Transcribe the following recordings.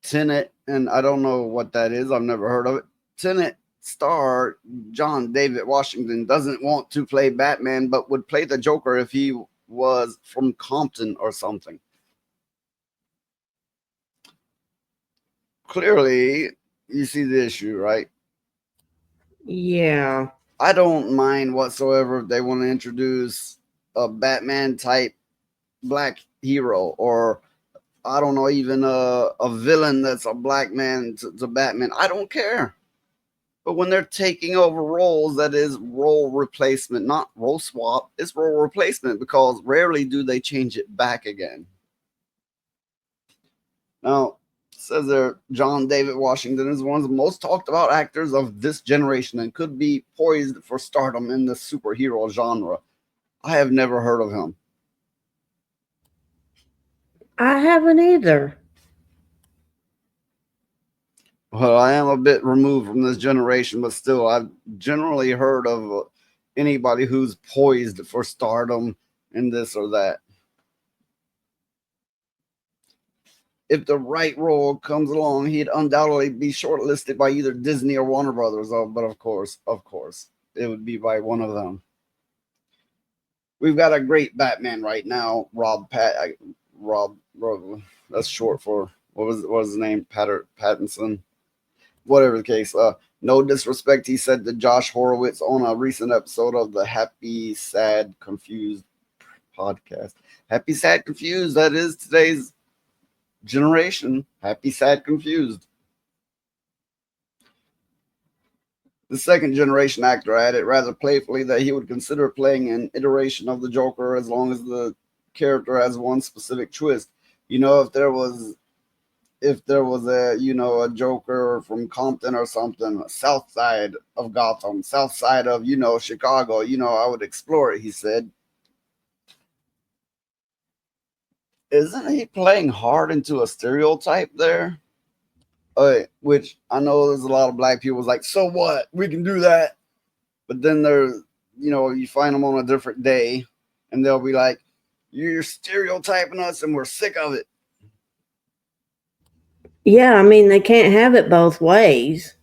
Tenet, and I don't know what that is. I've never heard of it. Tenet Star John David Washington doesn't want to play Batman, but would play the Joker if he was from Compton or something. Clearly, you see the issue, right? Yeah. I don't mind whatsoever if they want to introduce a Batman type black hero, or I don't know, even a villain that's a black man to Batman. I don't care. But when they're taking over roles, that is role replacement, not role swap. It's role replacement because rarely do they change it back again. Now, it says there, John David Washington is one of the most talked about actors of this generation and could be poised for stardom in the superhero genre. I have never heard of him. I haven't either. Well, I am a bit removed from this generation, but still, I've generally heard of anybody who's poised for stardom in this or that. If the right role comes along, he'd undoubtedly be shortlisted by either Disney or Warner Brothers. Oh, but of course, it would be by one of them. We've got a great Batman right now, Rob. That's short for what was his name? Pattinson. Whatever the case. No disrespect, he said to Josh Horowitz on a recent episode of the Happy, Sad, Confused podcast. Happy, Sad, Confused. That is today's generation. Happy, Sad, Confused. The second generation actor added rather playfully that he would consider playing an iteration of the Joker as long as the character has one specific twist. You know, if there was a Joker from Compton or something, south side of Gotham, south side of Chicago, I would explore it, he said. Isn't he playing hard into a stereotype there? Which I know there's a lot of black people like, so what? We can do that. But then there's, you find them on a different day and they'll be like, you're stereotyping us and we're sick of it. Yeah, I mean, they can't have it both ways.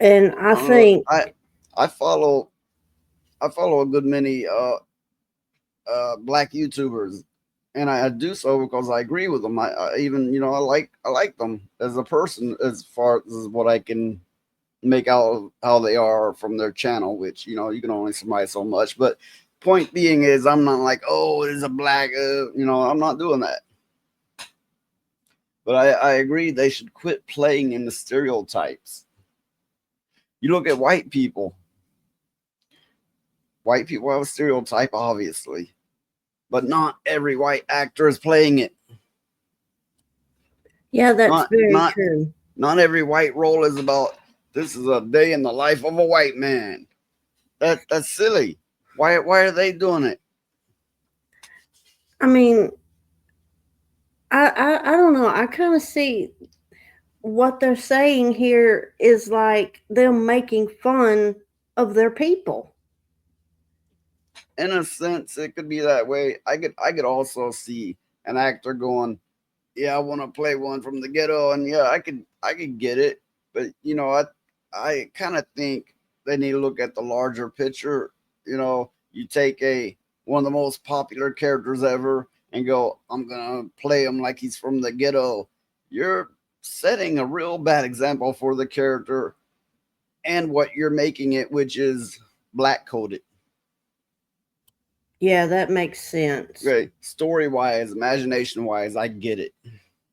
And I think I follow a good many black YouTubers, and I do so because I agree with them. I even I like them as a person as far as what I can make out of how they are from their channel, which you can only surmise so much. But point being is, I'm not like, oh, it is a black, I'm not doing that. But I agree they should quit playing in the stereotypes. You look at white people. White people have a stereotype, obviously, but not every white actor is playing it. Yeah, that's very true. Not every white role is about this is a day in the life of a white man. That's silly. Why are they doing it? I mean, I don't know. I kind of see what they're saying here is like them making fun of their people. In a sense, it could be that way. I could also see an actor going, yeah, I want to play one from the ghetto, and yeah, I could get it. But I kind of think they need to look at the larger picture. You take one of the most popular characters ever and go, I'm gonna play him like he's from the ghetto. You're setting a real bad example for the character and what you're making it, which is black coded. Yeah, that makes sense. Right. Story wise, imagination wise, I get it.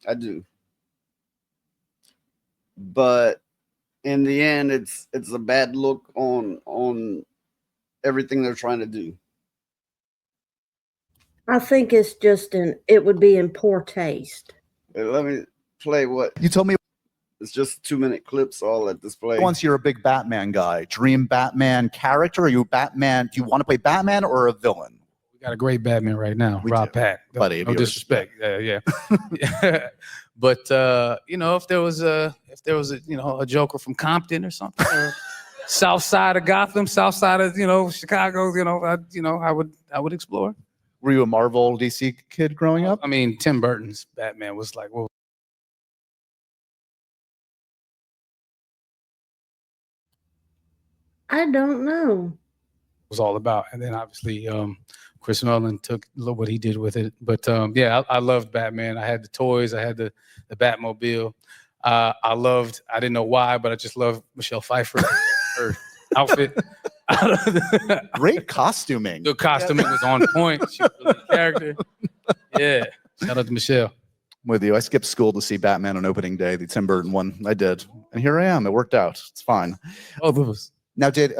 I do. But in the end, it's a bad look on everything they're trying to do. I think it's just it would be in poor taste. Let me play what you told me. It's just 2-minute clips. So I'll let this play. Once you're a big Batman guy, dream Batman character. Are you Batman? Do you want to play Batman or a villain? We got a great Batman right now, Rob Pat. Buddy, no disrespect. Yeah. But if there was a a Joker from Compton or something, or south side of Gotham, south side of Chicago, I would explore. Were you a Marvel DC kid growing up? I mean, Tim Burton's Batman was like, well. I don't know. Was all about. And then obviously Chris Nolan took what he did with it. But yeah, I loved Batman. I had the toys. I had the Batmobile. I didn't know why, but I just loved Michelle Pfeiffer, her outfit. Great costuming. The costuming was on point. She was really a character. Yeah. Shout out to Michelle. I'm with you. I skipped school to see Batman on opening day, the Tim Burton one. I did. And here I am. It worked out. It's fine. Both of us. Now, did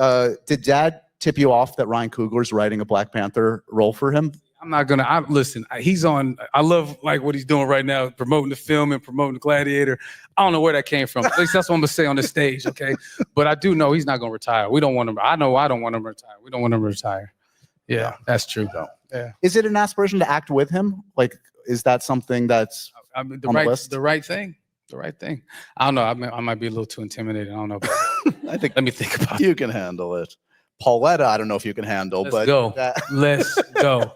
Dad tip you off that Ryan Coogler's writing a Black Panther role for him? I'm not gonna. Listen. He's on. I love like what he's doing right now, promoting the film and promoting Gladiator. I don't know where that came from. At least that's what I'm gonna say on the stage, okay? But I do know he's not gonna retire. We don't want him. I know I don't want him to retire. We don't want him to retire. Yeah, that's true. No. Yeah. Is it an aspiration to act with him? Like, is that something that's I mean, on the list? The right thing. The right thing. I don't know. I might be a little too intimidated. I don't know. I think Let me think about it. you can handle it. Pauletta, I don't know if you can handle, Let's but go. Let's go.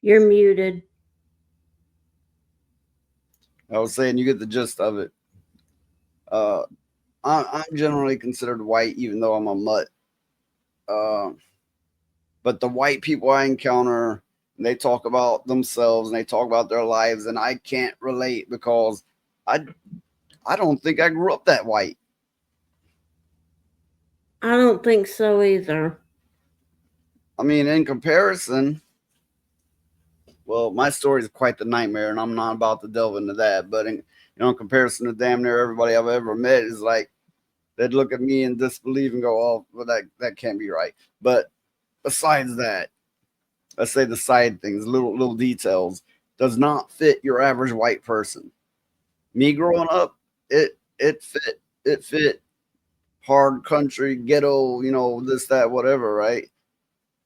You're muted. I was saying you get the gist of it. I'm generally considered white, even though I'm a mutt. But the white people I encounter, they talk about themselves and they talk about their lives, and I can't relate because I don't think I grew up that white. I don't think so either. I mean, in comparison, well, my story is quite the nightmare, and I'm not about to delve into that. But in comparison to damn near everybody I've ever met, is like they'd look at me in disbelief and go, "Oh, well, that can't be right." But besides that, let's say the side things, little details, does not fit your average white person. Me growing up, it fit hard country, ghetto, this, that, whatever, right?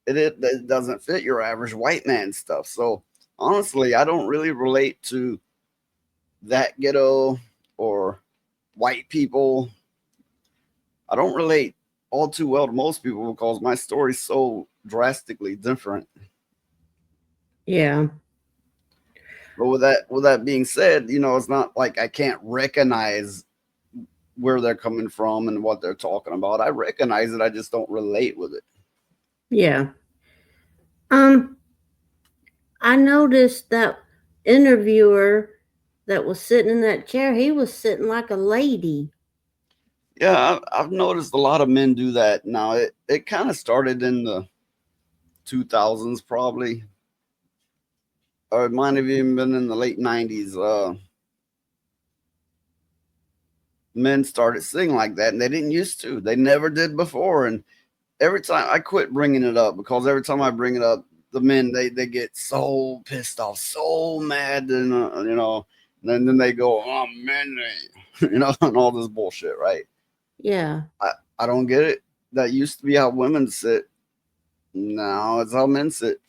It doesn't fit your average white man stuff. So honestly, I don't really relate to that ghetto or white people. I don't relate all too well to most people because my story's so drastically different. Yeah. But with that being said, it's not like I can't recognize where they're coming from and what they're talking about. I recognize it, I just don't relate with it. Yeah. I noticed that interviewer that was sitting in that chair, he was sitting like a lady. Yeah, I've noticed a lot of men do that now. It kind of started in the 2000s, probably, or it might have even been in the late 90s. Men started singing like that, and they didn't used to. They never did before. And every time I quit bringing it up, because every time I bring it up, the men they get so pissed off, so mad, and and then they go, "Oh man," and all this bullshit, right? Yeah. I don't get it. That used to be how women sit. Now it's how men sit.